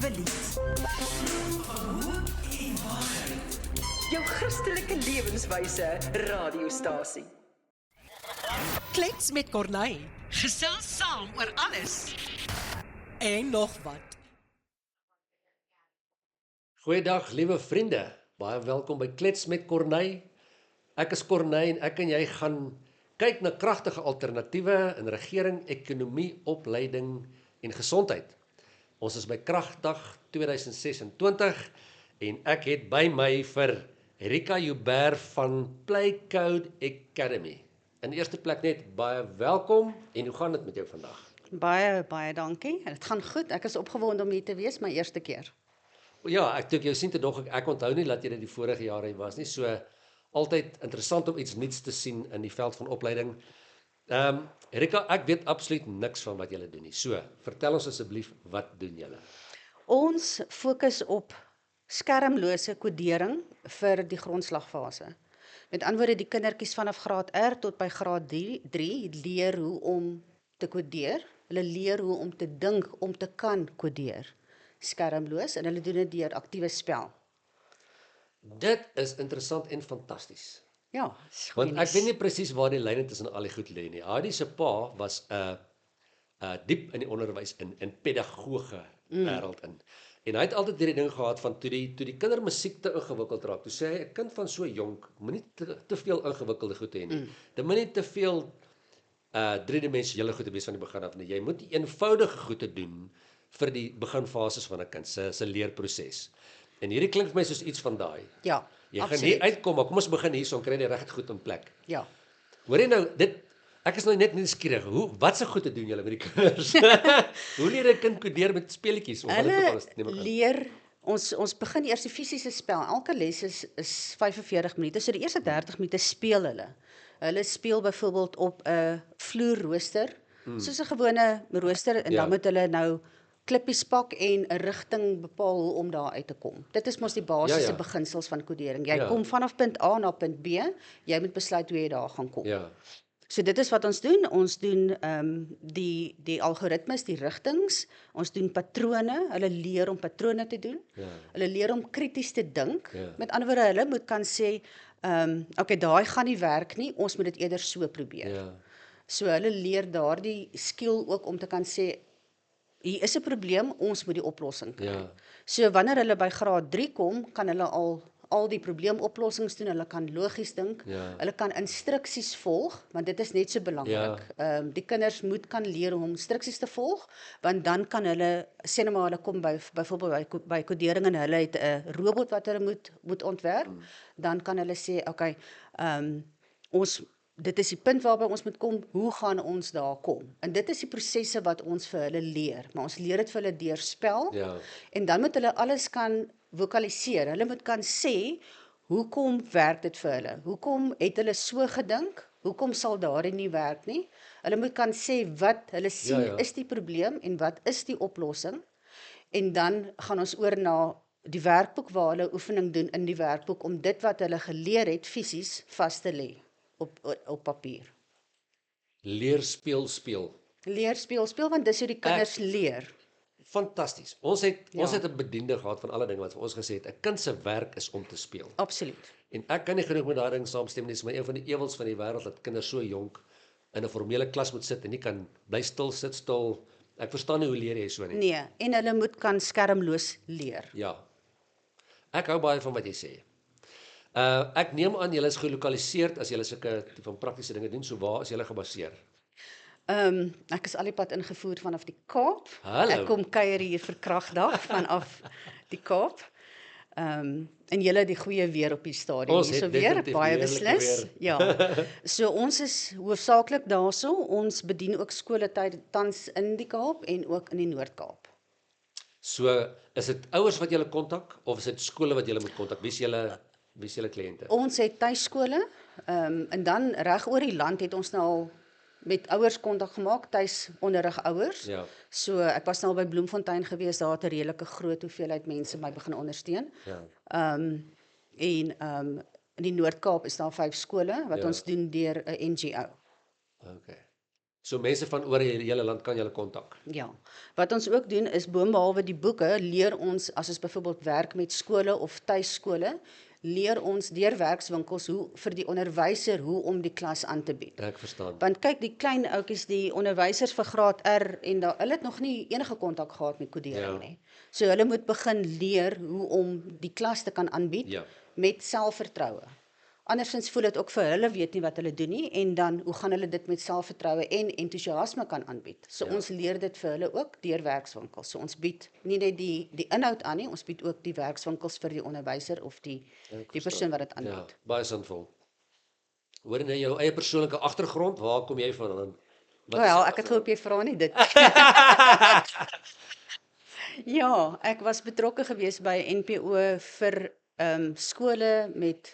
nuwe lied. Jou Christelike lewenswyse radiostasie. Klets met Corneille Gesels saam oor alles. en nog wat. Goeiedag, liewe vriende. Baie welkom by Klets met Corneille. Ek is Corneille en ek en jy gaan kyk na kragtige alternatiewe in regering, ekonomie, opleiding en gesondheid. Ons is by Kragdag 2026 en ek het by my vir Rika Joubert van Playcode Academy. In die eerste plek net baie welkom en hoe gaan dit met jou vandag? Baie dankie. Dit gaan goed. Ek is opgewonde om hier te wees, my eerste keer. Ja, toe ek jou sien, toe dog ek onthou nie dat jy dit die vorige jare hier was nie, so altyd interessant om iets nuuts te sien in die veld van opleiding. Rika, ek weet absoluut niks van wat julle doen nie, so vertel ons asseblief, wat doen julle? Ons fokus op skermlose kodering vir die grondslagfase. Met ander woorde, die kindertjies vanaf graad R tot by graad 3 leer hoe om te kodeer. Hulle leer hoe om te dink, om te kan kodeer. Skermloos, en hulle doen dit deur aktiewe spel. Dit is interessant en fantasties. Ja, is Want goeie ek weet nuus. nie presies waar die lyne tussen al die goed lê nie. Hadi se pa was diep in die onderwys in pedagoge wêreld in. En hy het altyd hierdie ding gehad van toe die kindermusiek te ingewikkeld raak. Toe sê hy 'n kind van so jonk moenie te veel ingewikkelde goed hê nie. Dit moenie te veel driedimensionele goede wees van die begin af nie. Jy moet die eenvoudige goede doen vir die beginfases van 'n kind se leerproses. En hierdie klink vir my soos iets van daai. Ja, Jy gaan absoluut. hier uitkom, maar kom ons begin hierson, kry jy reg goed in plek. Ja. Hoor jy nou, ek is nou net nuuskierig. Wat se goede doen julle met die kinders? Hoe leer 'n kind kodeer met speletjies of wat dit ook al is? Neem ek aan. Leer, ons begin eers die fisiese spel. Elke les is 45 minute, so die eerste 30 minute speel hulle. Hulle speel byvoorbeeld op 'n vloerrooster, soos 'n gewone rooster, en Ja. dan moet hulle nou klippies pak en 'n rigting bepaal hoe om daar uit te kom. Dit is mos die basiese Ja. beginsels van kodering. Jy Ja. kom vanaf punt A na punt B, jy moet besluit hoe jy daar gaan kom. Ja, So dit is wat ons doen. Ons doen die algoritmes, die rigtings, ons doen patrone. Hulle leer om patrone te doen. Ja. Hulle leer om krities te dink. Ja. Met ander woorde, hulle moet kan sê, okay, daai gaan nie werk nie, ons moet dit eerder so probeer. ja, So hulle leer daardie skill ook om te kan sê, hier is 'n probleem, ons moet die oplossing kry. ja, So wanneer hulle by graad 3 kom, kan hulle al die probleemoplossings doen, hulle kan logies dink, Ja. hulle kan instruksies volg, want dit is net so belangrik. Die kinders moet kan leer om instruksies te volg, want dan kan hulle, sê nou maar hulle kom byvoorbeeld by kodering en hulle het 'n robot wat hulle moet ontwerp, dan kan hulle sê, okay, dit is die punt waarby ons moet kom, hoe gaan ons daar kom? En dit is die prosesse wat ons vir hulle leer, maar ons leer dit vir hulle deur spel, ja, en dan moet hulle alles kan vokaliseer. Hulle moet kan sê, hoekom werk dit vir hulle? Hoekom het hulle so gedink? Hoekom sal daarin nie werk nie? Hulle moet kan sê wat hulle sien ja. is die probleem en wat is die oplossing. En dan gaan ons oor na die werkboek waar hulle oefening doen in die werkboek om dit wat hulle geleer het fisies vas te lê op papier. leer, speel. Leer, speel, want dis hoe die kinders leer. Fantasties. Ons het Ja. 'n bediende gehad van alle dinge wat vir ons gesê het, 'n kind se werk is om te speel. Absoluut. En ek kan nie genoeg met daai ding saamstem nie. Dis maar een van die ewels van die wêreld dat kinders so jonk in 'n formele klas moet sit en nie kan bly sit stil. Ek verstaan nie hoe leer jy so nie. Nee, en hulle moet kan skermloos leer. Ja. Ek hou baie van wat jy sê. Ek neem aan julle is gelokaliseerd as julle sulke tipe van praktiese dinge doen. So waar is julle gebaseer? Ek is al die pad ingevoer vanaf die Kaap. Hallo. Ek kom kuier hier vir Kragdag vanaf die Kaap. En julle die goeie weer op die stadion. Ons Hierso het weer, definitief baie heerlike beslis. Ja. So ons is hoofsaaklik daarso. Ons bedien ook skole tans in die Kaap en ook in die Noord-Kaap. So is dit ouers wat julle kontak of is dit skole wat julle moet kontak? Wie is julle kliënte? Ons het tuiskole, en dan reg oor die land het ons nou al met ouers kontak gemaak, tuisonderrig ouers. Ja. So ek was nou al by Bloemfontein gewees, daar het 'n redelike groot hoeveelheid mense my begin ondersteun. Ja. In die Noord-Kaap is daar 5 skole wat Ja. ons doen deur 'n NGO. Okay. So mense van oor die hele land kan julle kontak. Ja. Wat ons ook doen is boonbehalwe die boeke, leer ons as ons byvoorbeeld werk met skole of tuiskole, leer ons deur werkswinkels hoe vir die onderwyser hoe om die klas aan te bied. Ek verstaan. Want kyk, die klein ouetjies, die onderwysers vir graad R en hulle het nog nie enige kontak gehad met kodering nie. So hulle moet begin leer hoe om die klas te kan aanbied Ja. met selfvertroue. Andersins voel dit ook vir hulle weet nie wat hulle doen nie en dan hoe gaan hulle dit met selfvertroue en entoesiasme kan aanbied. So ons leer dit vir hulle ook deur werkswinkels. So ons bied nie net die inhoud aan nie, ons bied ook die werkswinkels vir die onderwyser of die persoon wat dit aanbied. Ja, baie sinvol. Hoor jy nou jou eie persoonlike agtergrond, waar kom jy vandaan? Wel, ek het gehoop jy vra nie dit. Ja, ek was betrokke gewees by NPO vir skole met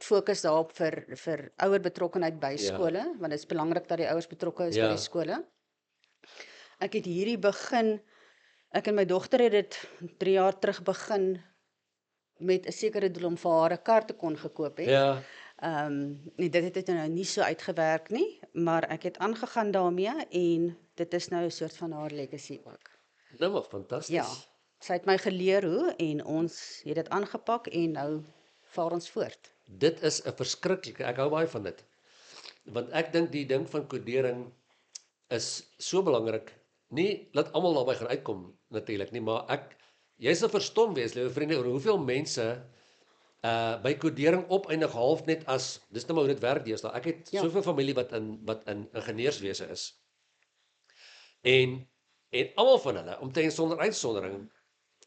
fokus daarop vir ouer betrokkenheid by skole, want dit is belangrik dat die ouers betrokke is by die skole. Ek het hierdie begin, ek en my dogter het dit 3 jaar terug begin met 'n sekere doel om vir haar 'n kar te kon gekoop het. Ja, Nee, dit het nou nie so uitgewerk nie, maar ek het aangegaan daarmee en dit is nou 'n soort van haar legacy ook. nou maar fantasties. Ja, sy het my geleer hoe en ons het dit aangepak en nou vaar ons voort. Dit is 'n verskriklike, ek hou baie van dit. Want ek dink die ding van kodering is so belangrik. Nie laat almal daarbey gaan uitkom natuurlik nie, maar jy sal verstom wees, liewe vriende, oor hoeveel mense by kodering opeindig half net as dis nou maar hoe dit werk deesdae. Ek het soveel familie wat in ingenieurswese is. En almal van hulle, omtrent sonder uitsondering,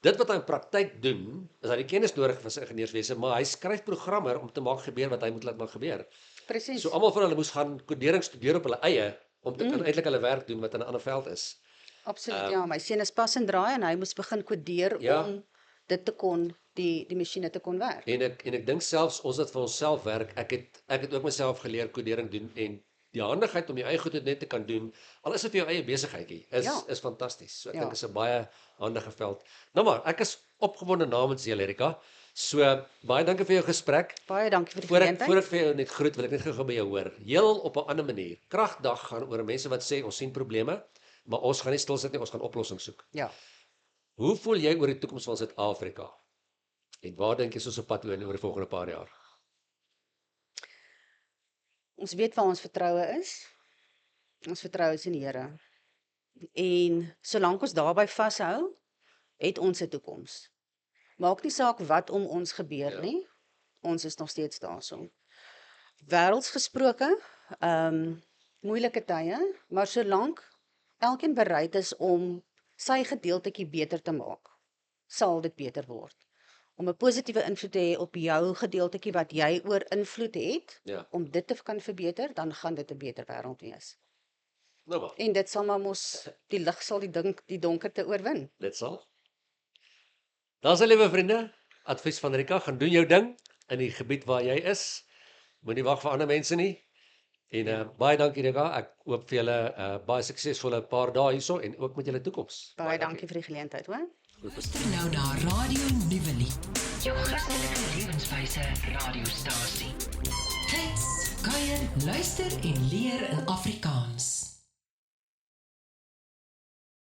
dit wat hy in praktyk doen, is hy die kennis nodig vir sy ingenieurswese, maar hy skryf programme om te maak gebeur wat hy moet laat maak gebeur. Presies. So almal van hulle moes gaan kodering studeer op hulle eie om te kan eintlik hulle werk doen wat in 'n ander veld is. Absoluut, ja. My seun is pas en draai en hy moes begin kodeer om dit te kon, die masjiene te kon werk. En ek dink selfs ons het vir onsself werk. Ek het ook myself geleer kodering doen en die handigheid om jou eie goed net te kan doen, al is dit vir jou eie besigheidjie, is fantasties. So ek dink is 'n baie handige veld. Nou maar, ek is opgewonde namens julle, Erika. So baie dankie vir jou gesprek. Baie dankie vir die Voor geleentheid. ek vir jou net groet, wil ek net gou by jou hoor. Heel op 'n ander manier. Kragdag gaan oor mense wat sê ons sien probleme, maar ons gaan nie stil sit nie, ons gaan oplossings soek. Ja. Hoe voel jy oor die toekoms van Suid-Afrika? En waar dink jy ons op pad oor die volgende paar jaar? Ons weet waar ons vertroue is. Ons vertroue is in die Here. En solank ons daarby vashou, het ons 'n toekoms. Maak nie saak wat om ons gebeur nie. Ons is nog steeds daarso. Wêrelds gesproke, moeilike tye, maar solank elkeen bereid is om sy gedeeltetjie beter te maak, sal dit beter word. Om 'n positiewe invloed te hê op jou gedeeltetjie wat jy oor invloed het, om dit te kan verbeter, dan gaan dit 'n beter wêreld wees. Nou maar, En dit sal maar mos, die lig sal die donkerte oorwin. dit sal. Dan sal liewe vriende, advies van Rika, gaan doen jou ding in die gebied waar jy is. Moenie wag vir ander mense nie. En baie dankie Rika, ek hoop vir julle baie suksesvolle paar dae hierso en ook met julle toekoms. Baie dankie vir die geleentheid, hoor. Luister nou na Radio Nuwelie. Jou Christelike lewenswyse radiostasie. Klets, kuier, luister en leer in Afrikaans.